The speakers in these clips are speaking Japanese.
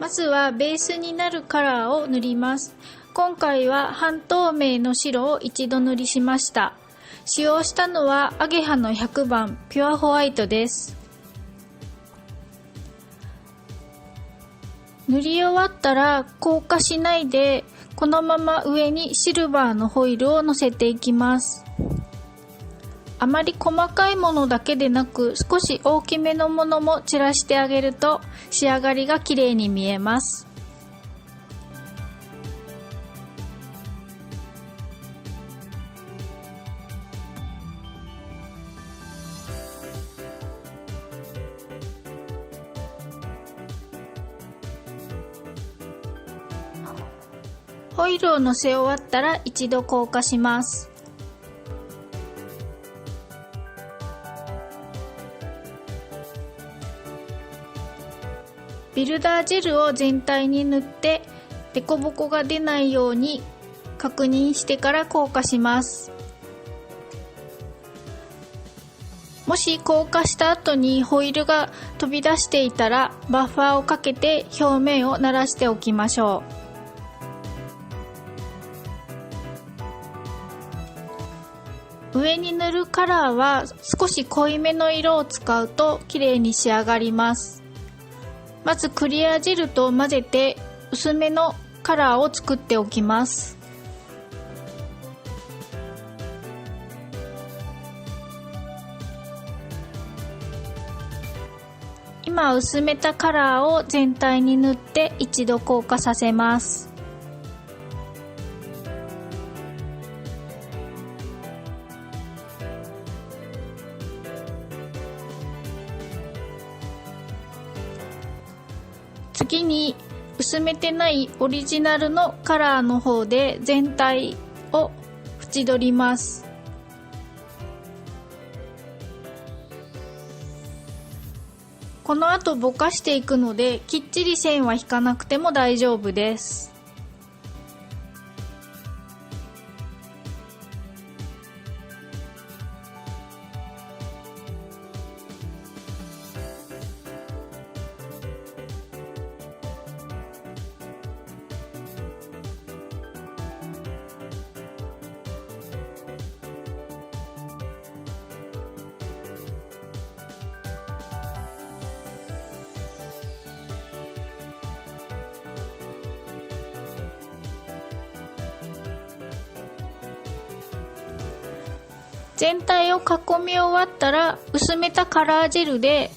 まずはベースになるカラーを塗ります。今回は半透明の白を一度塗りしました。使用したのはアゲハの100番ピュアホワイトです。塗り終わったら硬化しないで、このまま上にシルバーのホイルをのせていきます。あまり細かいものだけでなく、少し大きめのものも散らしてあげると仕上がりが綺麗に見えます。ホイルをのせ終わったら一度硬化します。ビルダージェルを全体に塗って凸凹が出ないように確認してから硬化します。もし硬化した後にホイールが飛び出していたらバッファーをかけて表面を慣らしておきましょう。上に塗るカラーは少し濃いめの色を使うと綺麗に仕上がります。まずクリアジェルと混ぜて薄めのカラーを作っておきます。今薄めたカラーを全体に塗って一度硬化させます。次に薄めてないオリジナルのカラーの方で全体を縁取ります。この後ぼかしていくのできっちり線は引かなくても大丈夫です。全体を囲み終わったら薄めたカラージェルで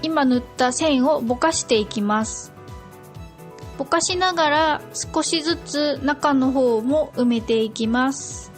今塗った線をぼかしていきます。ぼかしながら少しずつ中の方も埋めていきます。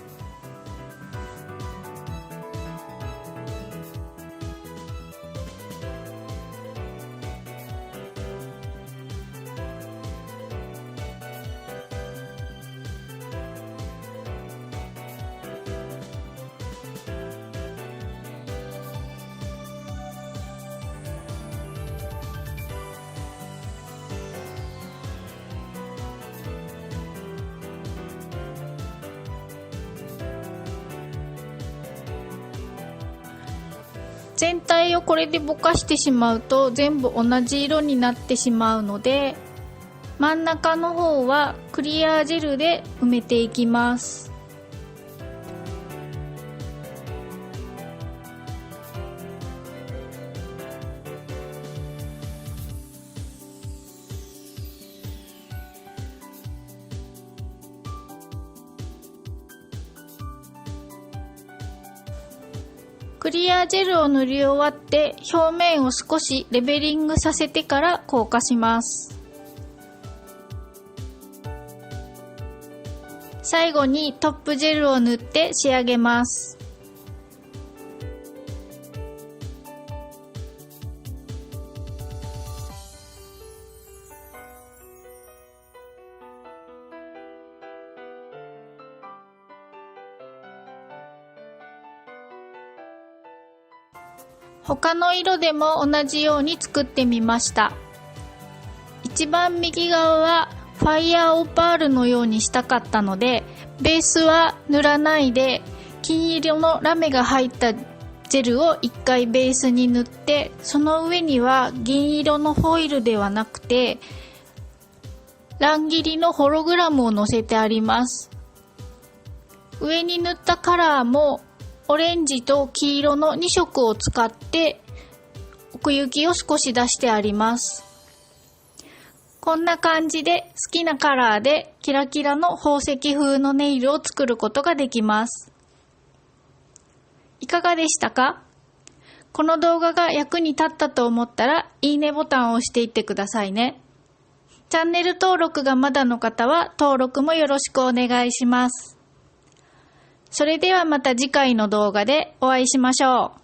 全体をこれでぼかしてしまうと全部同じ色になってしまうので、真ん中の方はクリアジェルで埋めていきます。クリアジェルを塗り終わって表面を少しレベリングさせてから硬化します。最後にトップジェルを塗って仕上げます。他の色でも同じように作ってみました。一番右側はファイヤーオパールのようにしたかったので、ベースは塗らないで金色のラメが入ったジェルを1回ベースに塗って、その上には銀色のホイルではなくて乱切りのホログラムを載せてあります。上に塗ったカラーもオレンジと黄色の2色を使って奥行きを少し出してあります。こんな感じで好きなカラーでキラキラの宝石風のネイルを作ることができます。いかがでしたか？この動画が役に立ったと思ったらいいねボタンを押していってくださいね。チャンネル登録がまだの方は登録もよろしくお願いします。それではまた次回の動画でお会いしましょう。